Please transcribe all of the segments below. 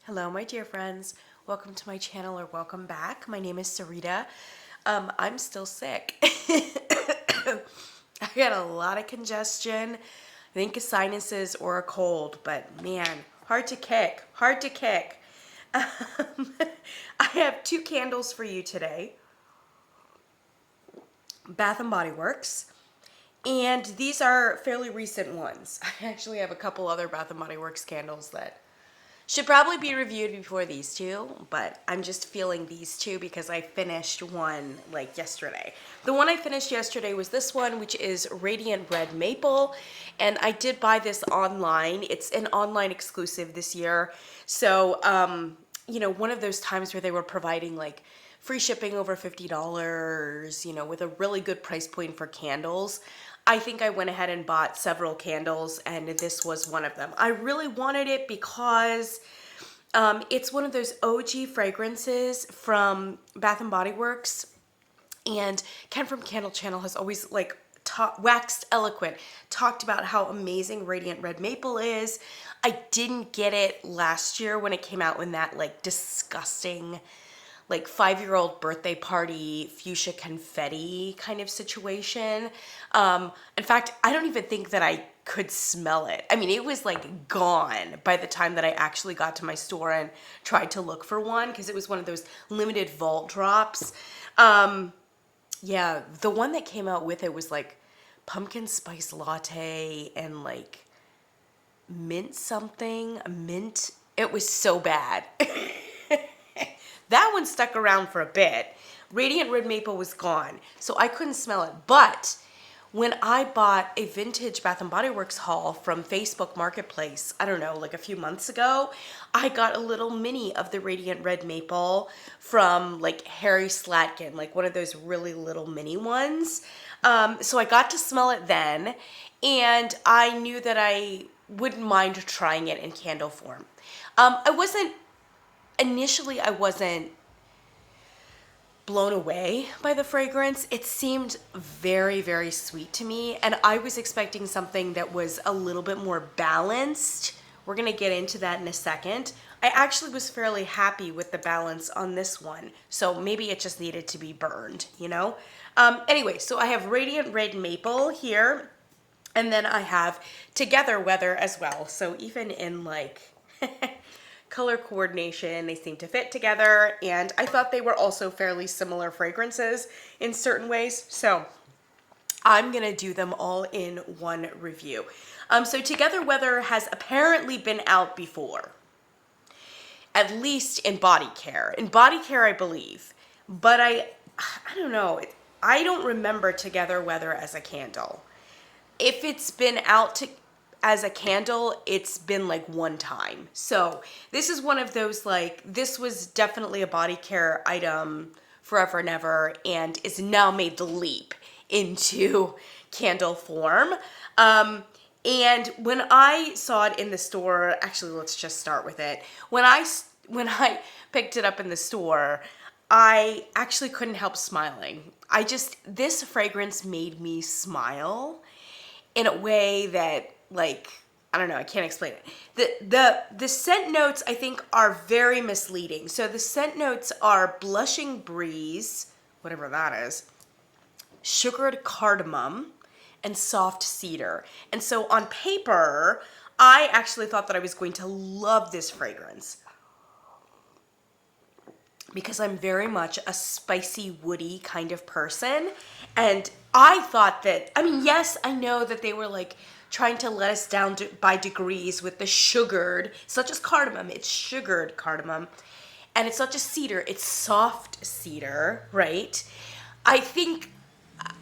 Hello, my dear friends. Welcome to my channel or welcome back. My name is Sarita. I'm still sick. I got a lot of congestion. I think it's sinuses or a cold, but man, hard to kick. Hard to kick. I have two candles for you today. Bath and Body Works. And these are fairly recent ones. I actually have a couple other Bath and Body Works candles that should probably be reviewed before these two, but I'm just feeling these two because I finished one like yesterday. The one I finished yesterday was this one, which is Radiant Red Maple, and I did buy this online. It's an online exclusive this year. So, one of those times where they were providing like free shipping over $50, with a really good price point for candles. I think I went ahead and bought several candles, and this was one of them. I really wanted it because it's one of those OG fragrances from Bath and Body Works, and Ken from Candle Channel has always waxed eloquent, talked about how amazing Radiant Red Maple is. I didn't get it last year when it came out in that disgusting 5-year-old birthday party fuchsia confetti kind of situation. In fact, I don't even think that I could smell it. I mean, it was gone by the time that I actually got to my store and tried to look for one because it was one of those limited vault drops. Yeah, the one that came out with it was pumpkin spice latte and mint something, mint. It was so bad. That one stuck around for a bit. Radiant Red Maple was gone, so I couldn't smell it. But when I bought a vintage Bath & Body Works haul from Facebook Marketplace, I don't know, a few months ago, I got a little mini of the Radiant Red Maple from Harry Slatkin, one of those really little mini ones. So I got to smell it then, and I knew that I wouldn't mind trying it in candle form. Initially, I wasn't blown away by the fragrance. It seemed very, very sweet to me, and I was expecting something that was a little bit more balanced. We're gonna get into that in a second. I actually was fairly happy with the balance on this one, so maybe it just needed to be burned, Anyway, so I have Radiant Red Maple here, and then I have Together Weather as well. So even in color coordination, they seem to fit together, and I thought they were also fairly similar fragrances in certain ways, so I'm gonna do them all in one review. So Together Weather has apparently been out before, at least in body care. In body care, I believe, but I don't know. I don't remember Together Weather as a candle. If it's been out as a candle, it's been one time. So this is one of those this was definitely a body care item forever and ever, and is now made the leap into candle form. And when I saw it in the store, actually let's just start with it. When I picked it up in the store, I actually couldn't help smiling. This fragrance made me smile in a way that I don't know, I can't explain it. The scent notes, I think, are very misleading. So the scent notes are blushing breeze, whatever that is, sugared cardamom, and soft cedar. And so on paper, I actually thought that I was going to love this fragrance because I'm very much a spicy, woody kind of person. And I thought that, yes, I know that they were trying to let us down by degrees with the sugared, it's not just cardamom, it's sugared cardamom. And it's not just cedar, it's soft cedar, right? I think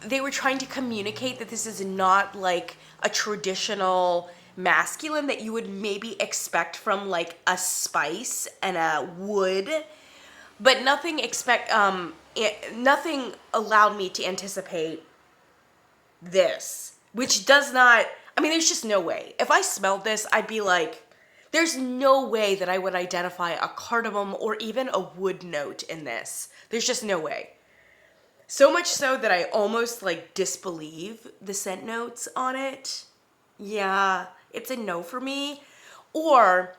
they were trying to communicate that this is not a traditional masculine that you would maybe expect from a spice and a wood. But nothing allowed me to anticipate this, which does not, there's just no way. If I smelled this, I'd be there's no way that I would identify a cardamom or even a wood note in this. There's just no way. So much so that I almost disbelieve the scent notes on it. Yeah, it's a no for me. Or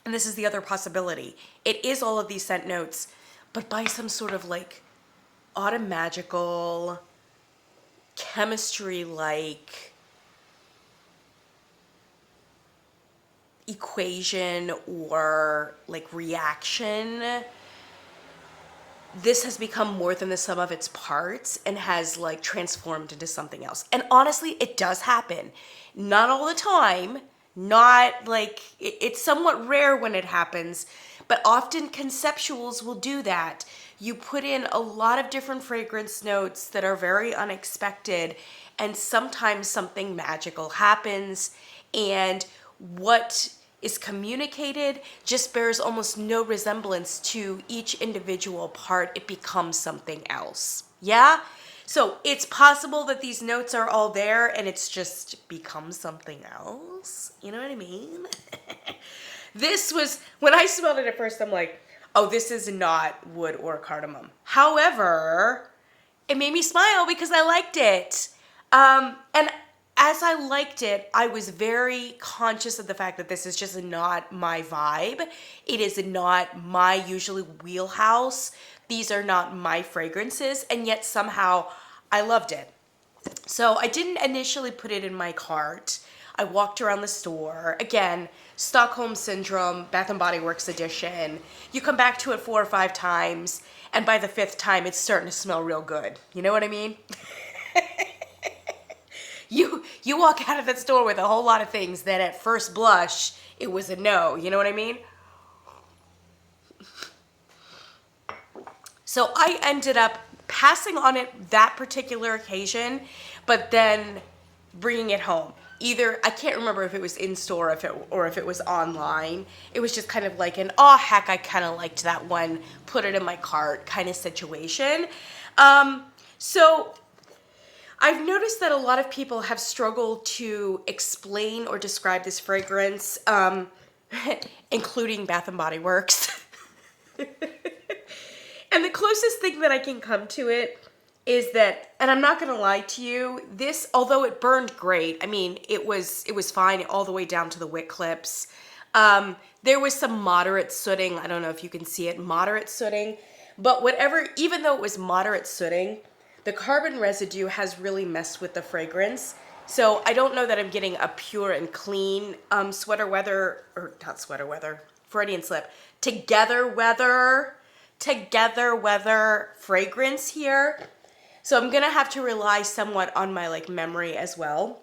and this is the other possibility, it is all of these scent notes, but by some sort of like automagical, chemistry-like equation or like reaction, this has become more than the sum of its parts and has like transformed into something else. And honestly, it does happen. Not all the time, not like it's somewhat rare when it happens, but often conceptuals will do that. You put in a lot of different fragrance notes that are very unexpected, and sometimes something magical happens, and what is communicated just bears almost no resemblance to each individual part. It becomes something else. Yeah? So it's possible that these notes are all there and it's just become something else. You know what I mean? This was, when I smelled it at first, I'm like, oh, this is not wood or cardamom. However, it made me smile because I liked it. And as I liked it, I was very conscious of the fact that this is just not my vibe. It is not my usually wheelhouse. These are not my fragrances, and yet somehow I loved it. So I didn't initially put it in my cart. I walked around the store. Again, Stockholm Syndrome, Bath & Body Works edition. You come back to it 4 or 5 times, and by the 5th time, it's starting to smell real good. You know what I mean? You walk out of that store with a whole lot of things that at first blush, it was a no. You know what I mean? So I ended up passing on it that particular occasion, but then bringing it home. Either, I can't remember if it was in store or if it was online. It was just kind of like an, oh heck, I kind of liked that one, put it in my cart kind of situation. So I've noticed that a lot of people have struggled to explain or describe this fragrance, including Bath & Body Works. And the closest thing that I can come to it is that, and I'm not gonna lie to you, this, although it burned great, I mean, it was fine all the way down to the wick clips. There was some moderate sooting. I don't know if you can see it, moderate sooting. But whatever, even though it was moderate sooting, the carbon residue has really messed with the fragrance. So I don't know that I'm getting a pure and clean sweater weather, or not sweater weather, Freudian slip, together weather fragrance here. So I'm gonna have to rely somewhat on my like memory as well.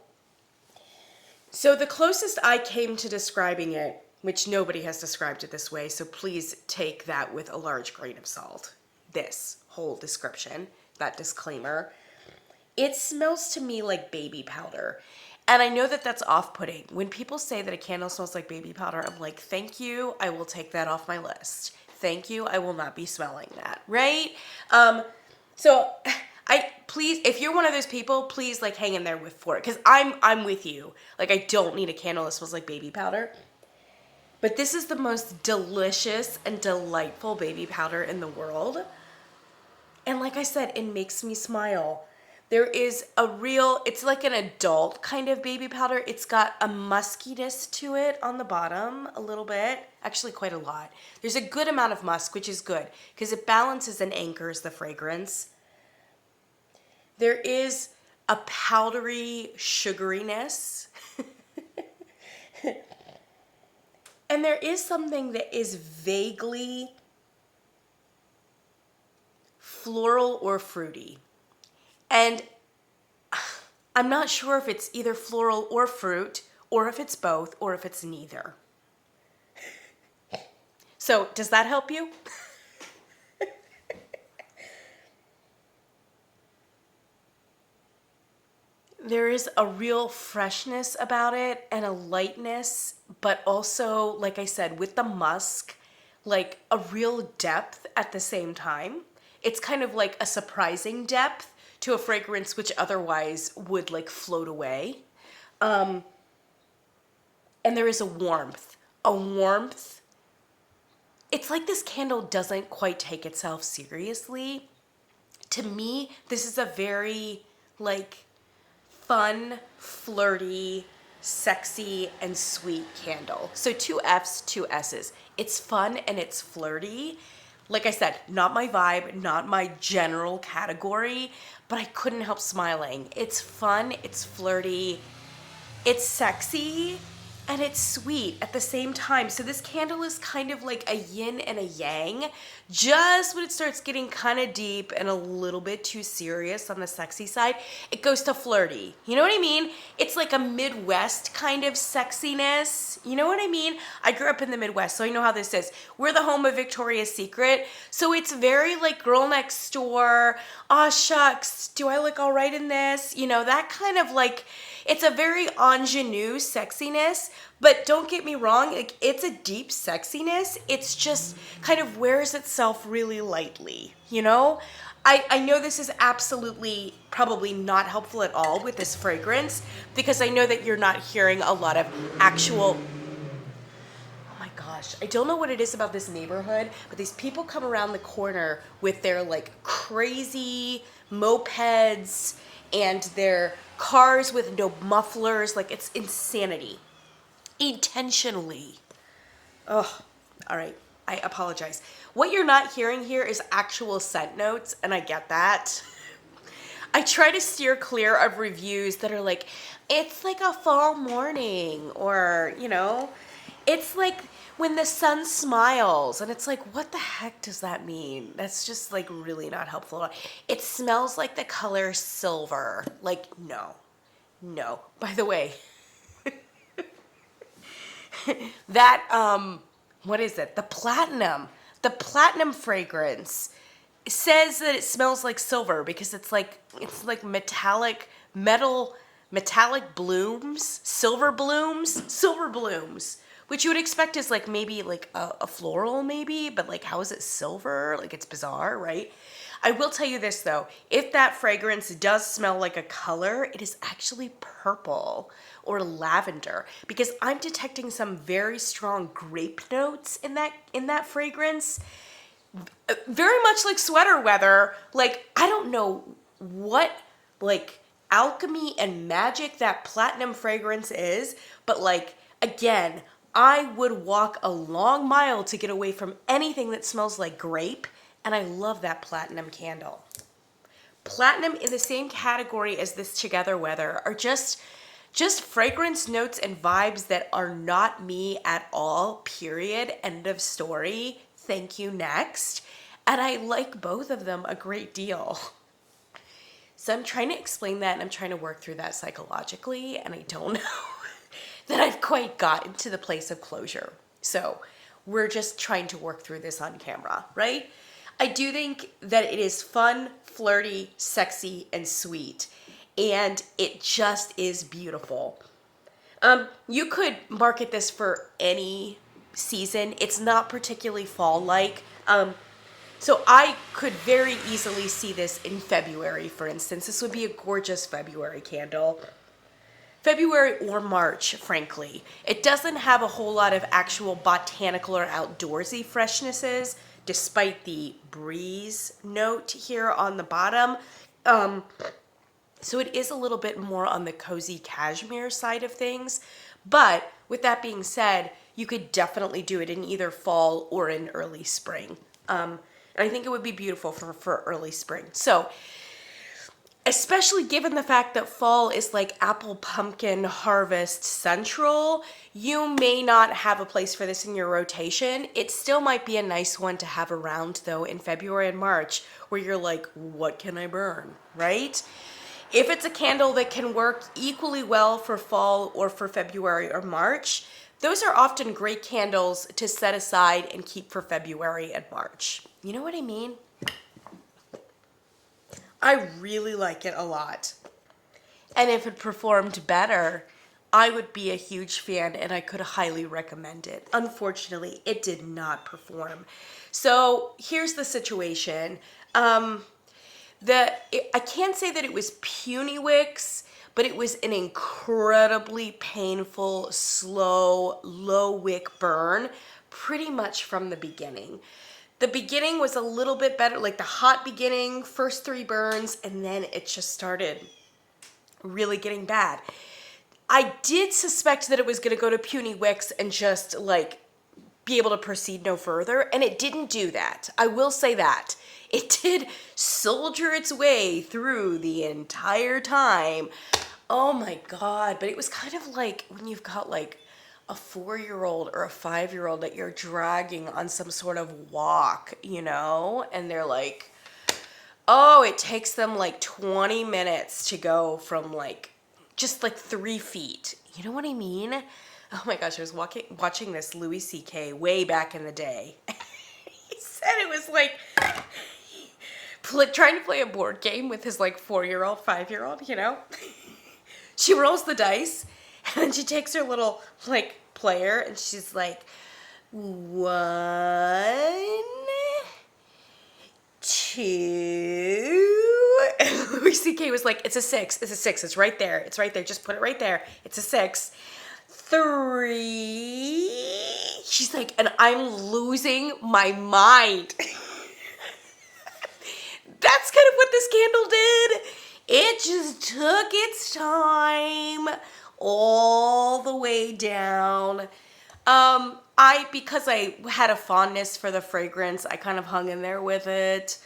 So the closest I came to describing it, which nobody has described it this way, so please take that with a large grain of salt. This whole description, that disclaimer. It smells to me like baby powder. And I know that that's off-putting. When people say that a candle smells like baby powder, I'm like, thank you, I will take that off my list. Thank you, I will not be smelling that, right? So please, if you're one of those people, please like hang in there for it, because I'm with you. Like, I don't need a candle that smells like baby powder. But this is the most delicious and delightful baby powder in the world. And like I said, it makes me smile. There is a real, it's like an adult kind of baby powder. It's got a muskiness to it on the bottom, a little bit, actually quite a lot. There's a good amount of musk, which is good because it balances and anchors the fragrance. There is a powdery sugariness. And there is something that is vaguely floral or fruity. And I'm not sure if it's either floral or fruit, or if it's both, or if it's neither. So, does that help you? There is a real freshness about it and a lightness, but also, like I said, with the musk, like a real depth at the same time. It's kind of like a surprising depth to a fragrance which otherwise would like float away. And there is a warmth. A warmth. It's like this candle doesn't quite take itself seriously. To me, this is a very like fun, flirty, sexy, and sweet candle. So 2 F's, 2 S's. It's fun and it's flirty. Like I said, not my vibe, not my general category, but I couldn't help smiling. It's fun, it's flirty, it's sexy, and it's sweet at the same time. So this candle is kind of like a yin and a yang. Just when it starts getting kind of deep and a little bit too serious on the sexy side, it goes to flirty. You know what I mean? It's like a Midwest kind of sexiness. You know what I mean? I grew up in the Midwest, so I know how this is. We're the home of Victoria's Secret, so it's very like girl next door. Aw, shucks, do I look all right in this? You know, that kind of like, it's a very ingenue sexiness, but don't get me wrong, like, it's a deep sexiness. It's just kind of wears itself really lightly, you know? I know this is absolutely probably not helpful at all with this fragrance because I know that you're not hearing a lot of actual, oh my gosh, I don't know what it is about this neighborhood, but these people come around the corner with their like crazy mopeds and their cars with no mufflers. Like, it's insanity. Intentionally. Oh, all right. I apologize. What you're not hearing here is actual scent notes, and I get that. I try to steer clear of reviews that are like, it's like a fall morning, or, you know, it's like when the sun smiles, and it's like, what the heck does that mean? That's just like really not helpful. It smells like the color silver. Like, no. By the way, that, what is it? The platinum fragrance says that it smells like silver because it's like metallic blooms, silver blooms, which you would expect is like maybe like a floral maybe, but like how is it silver? Like, it's bizarre, right? I will tell you this though, if that fragrance does smell like a color, it is actually purple or lavender because I'm detecting some very strong grape notes in that fragrance. Very much like sweater weather. Like, I don't know what like alchemy and magic that platinum fragrance is, but like, again, I would walk a long mile to get away from anything that smells like grape, and I love that platinum candle. Platinum in the same category as this Together Weather are just fragrance notes and vibes that are not me at all, period, end of story, thank you, next. And I like both of them a great deal. So I'm trying to explain that and I'm trying to work through that psychologically, and I don't know that I've quite gotten to the place of closure. So we're just trying to work through this on camera, right? I do think that it is fun, flirty, sexy, and sweet, and it just is beautiful. You could market this for any season. It's not particularly fall-like. So I could very easily see this in February, for instance. This would be a gorgeous February candle. February or March, frankly. It doesn't have a whole lot of actual botanical or outdoorsy freshnesses, despite the breeze note here on the bottom. So it is a little bit more on the cozy cashmere side of things. But with that being said, you could definitely do it in either fall or in early spring. And I think it would be beautiful for early spring. So, especially given the fact that fall is like apple pumpkin harvest central, you may not have a place for this in your rotation. It still might be a nice one to have around though in February and March, where you're like, what can I burn, right? If it's a candle that can work equally well for fall or for February or March, those are often great candles to set aside and keep for February and March. You know what I mean? I really like it a lot. And if it performed better, I would be a huge fan and I could highly recommend it. Unfortunately, it did not perform. So here's the situation. I can't say that it was puny wicks, but it was an incredibly painful, slow, low wick burn pretty much from the beginning. The beginning was a little bit better, like the hot beginning, first 3 burns, and then it just started really getting bad. I did suspect that it was going to go to puny wicks and just like be able to proceed no further, and it didn't do that. I will say that. It did soldier its way through the entire time. Oh my God, but it was kind of like when you've got like a 4-year-old or a 5-year-old that you're dragging on some sort of walk, you know? And they're like, oh, it takes them like 20 minutes to go from like just like 3 feet. You know what I mean? Oh my gosh, I was watching this Louis C.K. way back in the day. He said it was like trying to play a board game with his like 4-year-old, 5-year-old, you know? She rolls the dice and then she takes her little like player and she's like, 1, 2. And Louis C.K. was like, it's a 6. It's a 6. It's right there. It's right there. Just put it right there. It's a 6. 3. She's like, and I'm losing my mind. That's kind of what this candle did. It just took its time all the way down. Because I had a fondness for the fragrance, I kind of hung in there with it.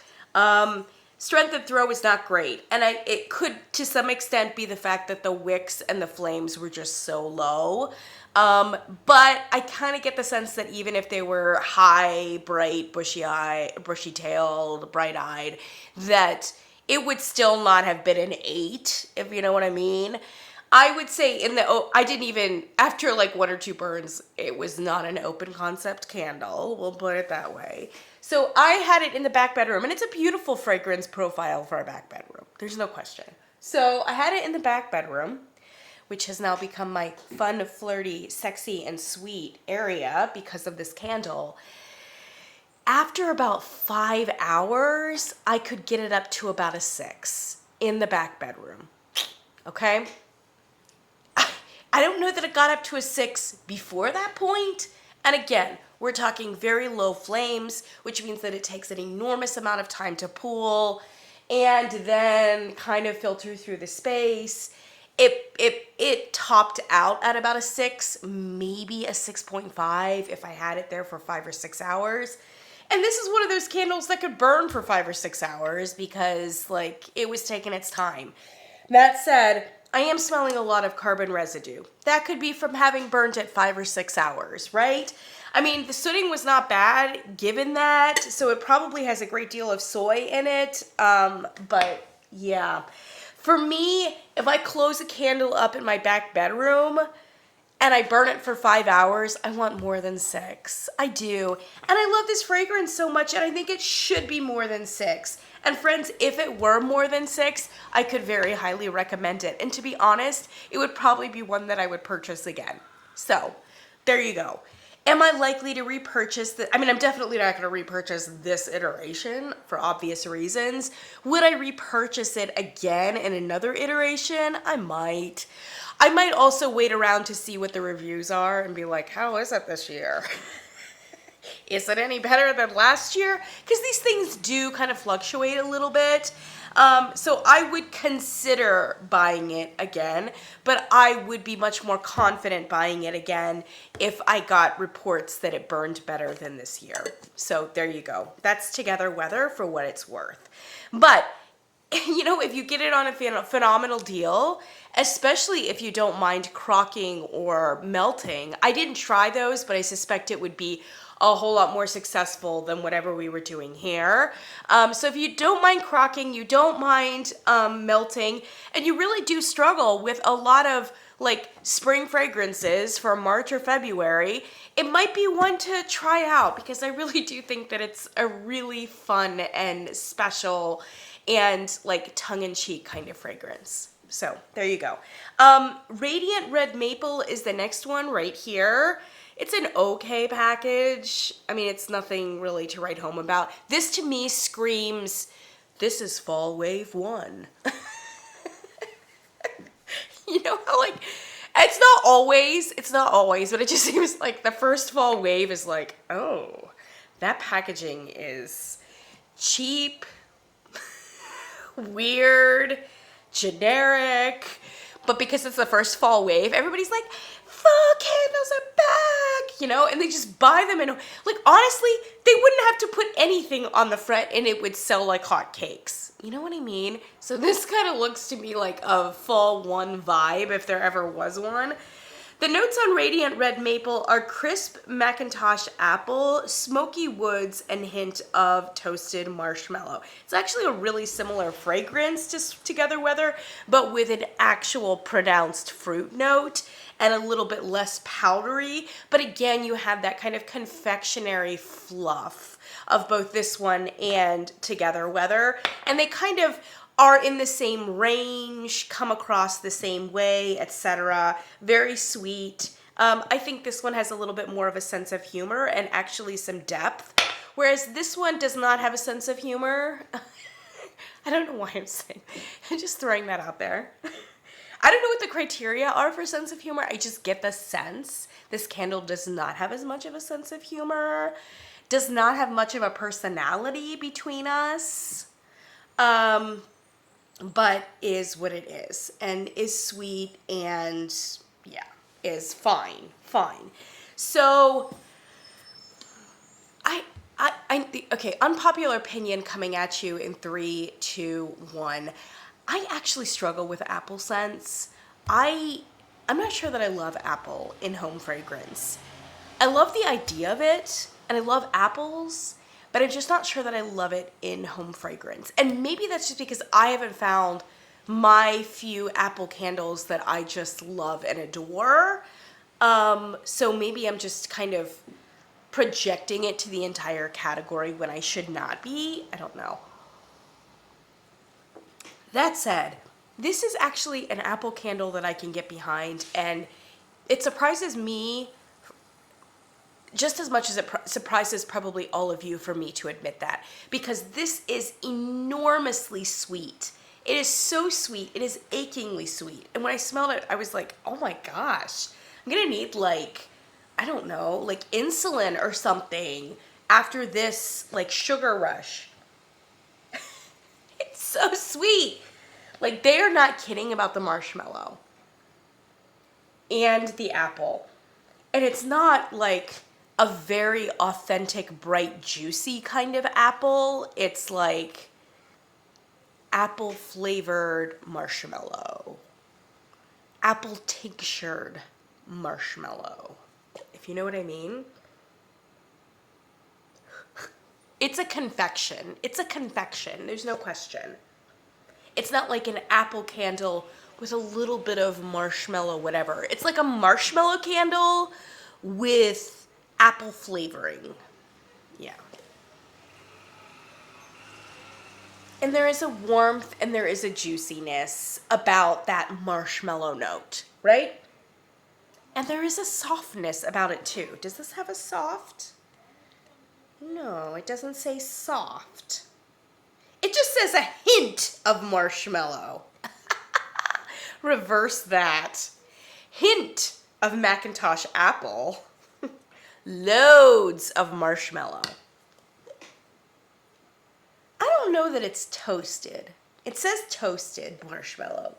Strength of throw was not great. And it could, to some extent, be the fact that the wicks and the flames were just so low. But I kind of get the sense that even if they were high, bright, bushy-tailed, bright-eyed, that it would still not have been an 8, if you know what I mean. I would say after like 1 or 2 burns, it was not an open concept candle. We'll put it that way. So I had it in the back bedroom, and it's a beautiful fragrance profile for a back bedroom. There's no question. So I had it in the back bedroom, which has now become my fun, flirty, sexy, and sweet area because of this candle. After about 5 hours, I could get it up to about a 6 in the back bedroom. Okay? I don't know that it got up to a 6 before that point. And again, we're talking very low flames, which means that it takes an enormous amount of time to pool and then kind of filter through the space. It topped out at about a 6, maybe a 6.5 if I had it there for 5 or 6 hours. And this is one of those candles that could burn for 5 or 6 hours because like it was taking its time. That said, I am smelling a lot of carbon residue. That could be from having burnt it 5 or 6 hours, right? I mean, the sooting was not bad given that, so it probably has a great deal of soy in it. But yeah, for me, if I close a candle up in my back bedroom and I burn it for 5 hours, I want more than 6. I do. And I love this fragrance so much, and I think it should be more than 6. And friends, if it were more than 6, I could very highly recommend it. And to be honest, it would probably be one that I would purchase again. So, there you go. Am I likely to repurchase the? I mean, I'm definitely not going to repurchase this iteration for obvious reasons. Would I repurchase it again in another iteration? I might. I might also wait around to see what the reviews are and be like, how is it this year? Is it any better than last year? Because these things do kind of fluctuate a little bit. So I would consider buying it again, but I would be much more confident buying it again if I got reports that it burned better than this year. So there you go. That's Together Weather for what it's worth. But, you know, if you get it on a phenomenal deal, especially if you don't mind crocking or melting, I didn't try those, but I suspect it would be a whole lot more successful than whatever we were doing here. So if you don't mind crocking, you don't mind melting, and you really do struggle with a lot of like spring fragrances for March or February, it might be one to try out because I really do think that it's a really fun and special and like tongue-in-cheek kind of fragrance. So there you go. Radiant Red Maple is the next one right here. It's an okay package. I mean, it's nothing really to write home about. This to me screams, this is Fall Wave 1. You know how like, it's not always, but it just seems like the first fall wave is like, oh, that packaging is cheap, weird, generic, But because it's the first fall wave, everybody's like, fall candles are back, you know, and they just buy them. And like, honestly, they wouldn't have to put anything on the front and it would sell like hotcakes. You know what I mean? So this kind of looks to me like a fall one vibe, if there ever was one. The notes on Radiant Red Maple are crisp Macintosh apple, smoky woods, and hint of toasted marshmallow. It's actually a really similar fragrance to Together Weather, but with an actual pronounced fruit note and a little bit less powdery. But again, you have that kind of confectionery fluff of both this one and Together Weather. And they kind of are in the same range, come across the same way, etc. Very sweet. I think this one has a little bit more of a sense of humor and actually some depth, whereas this one does not have a sense of humor. I don't know why I'm saying, I'm just throwing that out there. I don't know what the criteria are for sense of humor. I just get the sense this candle does not have as much of a sense of humor, does not have much of a personality between us. But is what it is, and is sweet, and yeah, is fine. So okay, unpopular opinion coming at you in 3, 2, 1. I actually struggle with apple scents. I'm not sure that I love apple in home fragrance. I love the idea of it, and I love apples, but I'm just not sure that I love it in home fragrance. And maybe that's just because I haven't found my few apple candles that I just love and adore. So maybe I'm just kind of projecting it to the entire category when I should not be. I don't know. That said, this is actually an apple candle that I can get behind, and it surprises me just as much as it surprises probably all of you for me to admit that, because this is enormously sweet. It is so sweet. It is achingly sweet. And when I smelled it, I was like, oh my gosh, I'm gonna need like, I don't know, like insulin or something after this like sugar rush. It's so sweet. Like, they are not kidding about the marshmallow and the apple. And it's not like a very authentic, bright, juicy kind of apple. It's like apple flavored marshmallow, apple tinctured marshmallow, if you know what I mean. It's a confection. It's a confection. There's no question. It's not like an apple candle with a little bit of marshmallow, whatever. It's like a marshmallow candle with apple flavoring. Yeah. And there is a warmth and there is a juiciness about that marshmallow note, right? And there is a softness about it too. Does this have a soft? No, it doesn't say soft. It just says a hint of marshmallow. Reverse that. Hint of Macintosh apple. Loads of marshmallow. I don't know that it's toasted. It says toasted marshmallow.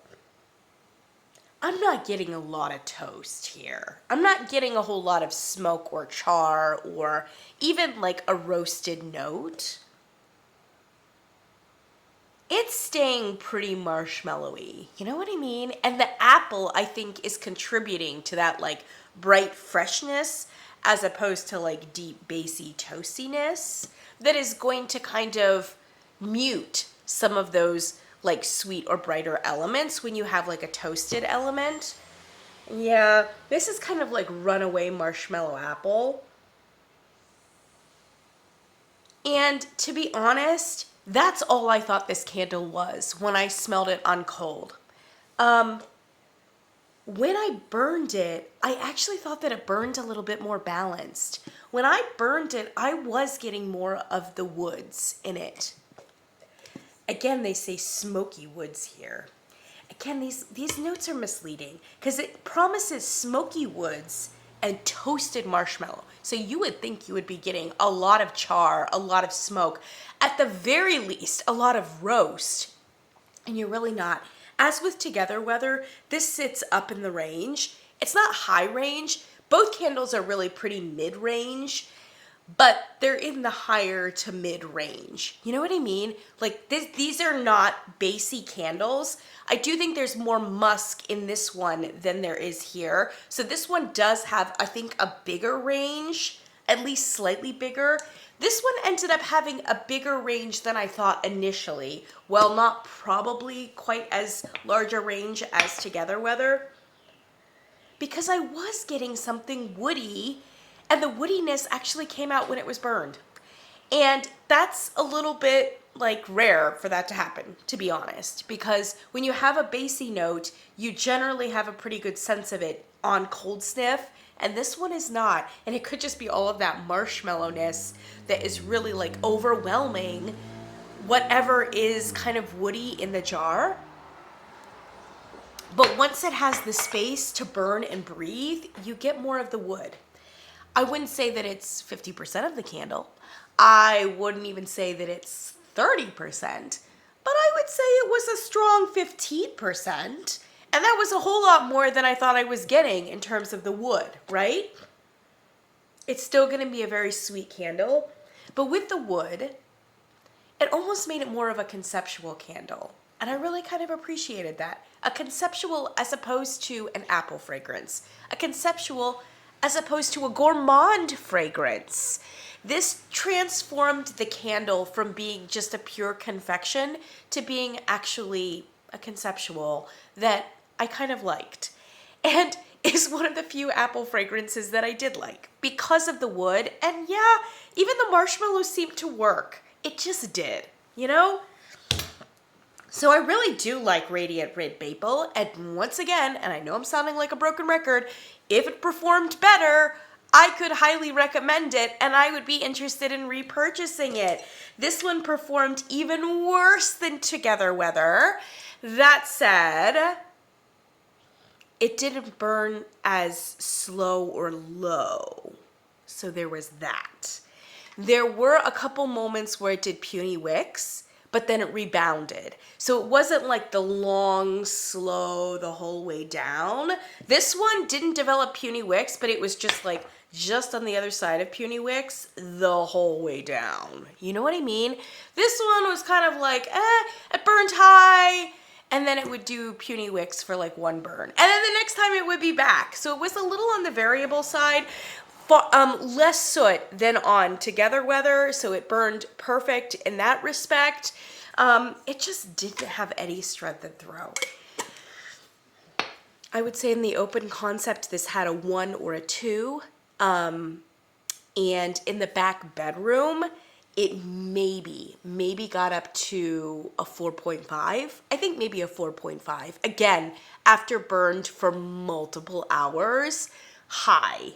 I'm not getting a lot of toast here. I'm not getting a whole lot of smoke or char or even like a roasted note. It's staying pretty marshmallowy. You know what I mean? And the apple, I think, is contributing to that like bright freshness as opposed to like deep bassy toastiness that is going to kind of mute some of those like sweet or brighter elements when you have like a toasted element. Yeah, this is kind of like runaway marshmallow apple. And to be honest, that's all I thought this candle was when I smelled it on cold. When I burned it, I actually thought that it burned a little bit more balanced. When I burned it, I was getting more of the woods in it. Again, they say smoky woods here. Again, these notes are misleading because it promises smoky woods and toasted marshmallow. So you would think you would be getting a lot of char, a lot of smoke, at the very least, a lot of roast. And you're really not. As with Together Weather, this sits up in the range. It's not high range. Both candles are really pretty mid-range, but they're in the higher to mid-range. You know what I mean? Like these are not basy candles. I do think there's more musk in this one than there is here. So this one does have, I think, a bigger range, at least slightly bigger. This one ended up having a bigger range than I thought initially. Well, not probably quite as large a range as Together Weather, because I was getting something woody, and the woodiness actually came out when it was burned. And that's a little bit like rare for that to happen, to be honest, because when you have a bassy note, you generally have a pretty good sense of it on cold sniff, and this one is not. And it could just be all of that marshmallowness that is really like overwhelming whatever is kind of woody in the jar. But once it has the space to burn and breathe, you get more of the wood. I wouldn't say that it's 50% of the candle. I wouldn't even say that it's 30%, but I would say it was a strong 15%. And that was a whole lot more than I thought I was getting in terms of the wood, right? It's still gonna be a very sweet candle, but with the wood, it almost made it more of a conceptual candle. And I really kind of appreciated that. A conceptual as opposed to an apple fragrance. A conceptual as opposed to a gourmand fragrance. This transformed the candle from being just a pure confection to being actually a conceptual that I kind of liked. And is one of the few apple fragrances that I did like because of the wood. And yeah, even the marshmallows seemed to work. It just did, you know? So I really do like Radiant Red Maple, and once again, and I know I'm sounding like a broken record, if it performed better, I could highly recommend it, and I would be interested in repurchasing it. This one performed even worse than Together Weather. That said, it didn't burn as slow or low, so there was that. There were a couple moments where it did puny wicks, but then it rebounded. So it wasn't like the long, slow, the whole way down. This one didn't develop puny wicks, but it was just like, just on the other side of puny wicks, the whole way down. You know what I mean? This one was kind of like, it burned high, and then it would do puny wicks for like one burn. And then the next time it would be back. So it was a little on the variable side. Less soot than on Together Weather, so it burned perfect in that respect. It just didn't have any strength and throw. I would say in the open concept, this had a 1 or a 2. And in the back bedroom, it maybe got up to a 4.5. I think maybe a 4.5. Again, after burned for multiple hours, high.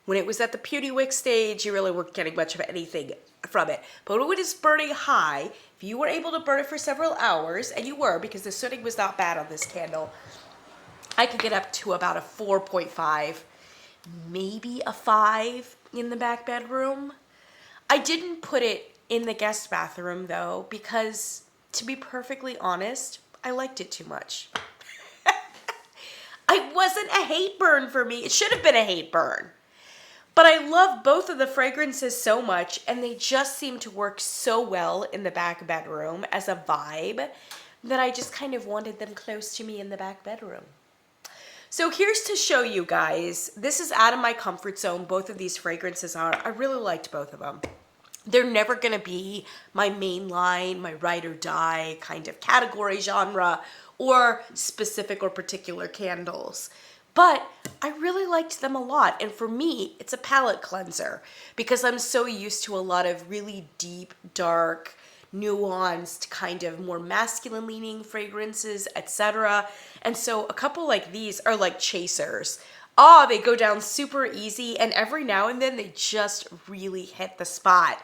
When it was at the puny wick stage, you really weren't getting much of anything from it. But when it was burning high, if you were able to burn it for several hours, and you were, because the sooting was not bad on this candle, I could get up to about a 4.5, maybe a 5 in the back bedroom. I didn't put it in the guest bathroom, though, because, to be perfectly honest, I liked it too much. It wasn't a hate burn for me. It should have been a hate burn. But I love both of the fragrances so much, and they just seem to work so well in the back bedroom as a vibe that I just kind of wanted them close to me in the back bedroom. So here's to show you guys. This is out of my comfort zone. Both of these fragrances are. I really liked both of them. They're never going to be my main line, my ride or die kind of category genre or specific or particular candles. But I really liked them a lot. And for me, it's a palette cleanser because I'm so used to a lot of really deep, dark, nuanced, kind of more masculine leaning fragrances, etc. And so a couple like these are like chasers. They go down super easy, and every now and then they just really hit the spot.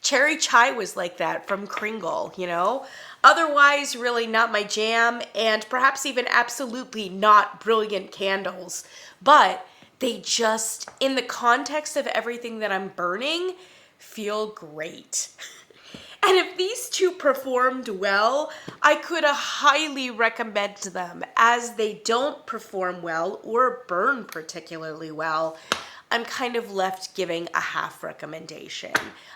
Cherry Chai was like that from Kringle, you know? Otherwise, really not my jam, and perhaps even absolutely not brilliant candles. But they just, in the context of everything that I'm burning, feel great. And if these two performed well, I could highly recommend them. As they don't perform well or burn particularly well, I'm kind of left giving a half recommendation.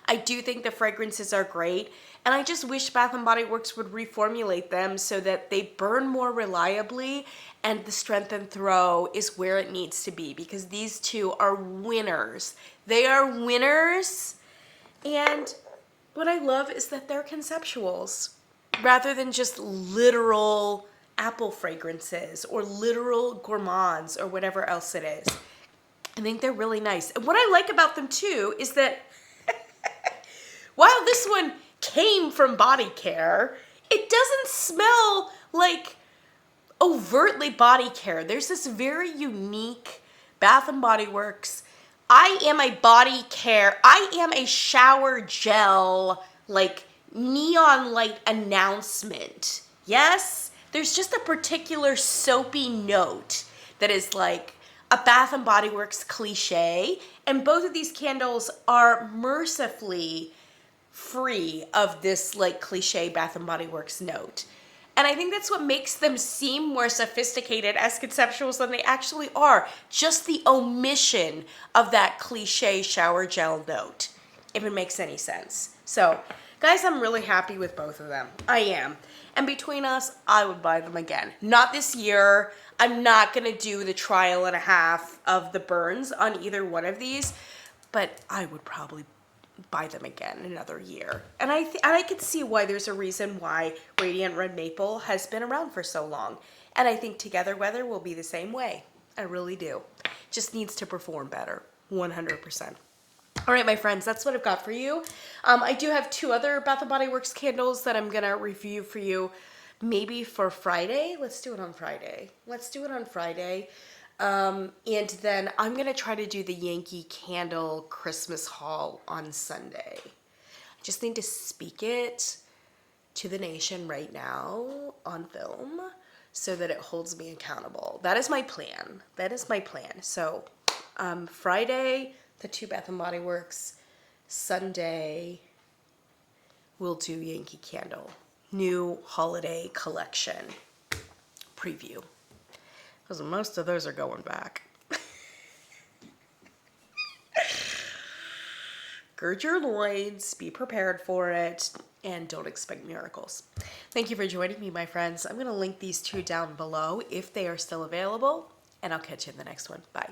I do think the fragrances are great, and I just wish Bath & Body Works would reformulate them so that they burn more reliably and the strength and throw is where it needs to be, because these two are winners. They are winners, and what I love is that they're conceptuals rather than just literal apple fragrances or literal gourmands or whatever else it is. I think they're really nice. And what I like about them too is that while this one came from body care, it doesn't smell like overtly body care. There's this very unique Bath & Body Works I am a body care, I am a shower gel, like neon light announcement. Yes, there's just a particular soapy note that is like a Bath & Body Works cliche, and both of these candles are mercifully free of this like cliche Bath & Body Works note. And I think that's what makes them seem more sophisticated as conceptuals than they actually are. Just the omission of that cliche shower gel note, if it makes any sense. So, guys, I'm really happy with both of them. I am. And between us, I would buy them again. Not this year. I'm not going to do the trial and a half of the burns on either one of these, but I would probably buy them again another year. And I could see why there's a reason why Radiant Red Maple has been around for so long. And I think Together Weather will be the same way. I really do. Just needs to perform better. 100%. All right, my friends, that's what I've got for you. I do have 2 other Bath & Body Works candles that I'm going to review for you maybe for Friday. Let's do it on Friday. And then I'm going to try to do the Yankee Candle Christmas haul on Sunday. I just need to speak it to the nation right now on film so that it holds me accountable. That is my plan. So Friday, the 2 Bath & Body Works. Sunday, we'll do Yankee Candle. New holiday collection preview. Because most of those are going back. Gird your loins, be prepared for it, and don't expect miracles. Thank you for joining me, my friends. I'm going to link these 2 down below if they are still available, and I'll catch you in the next one. Bye.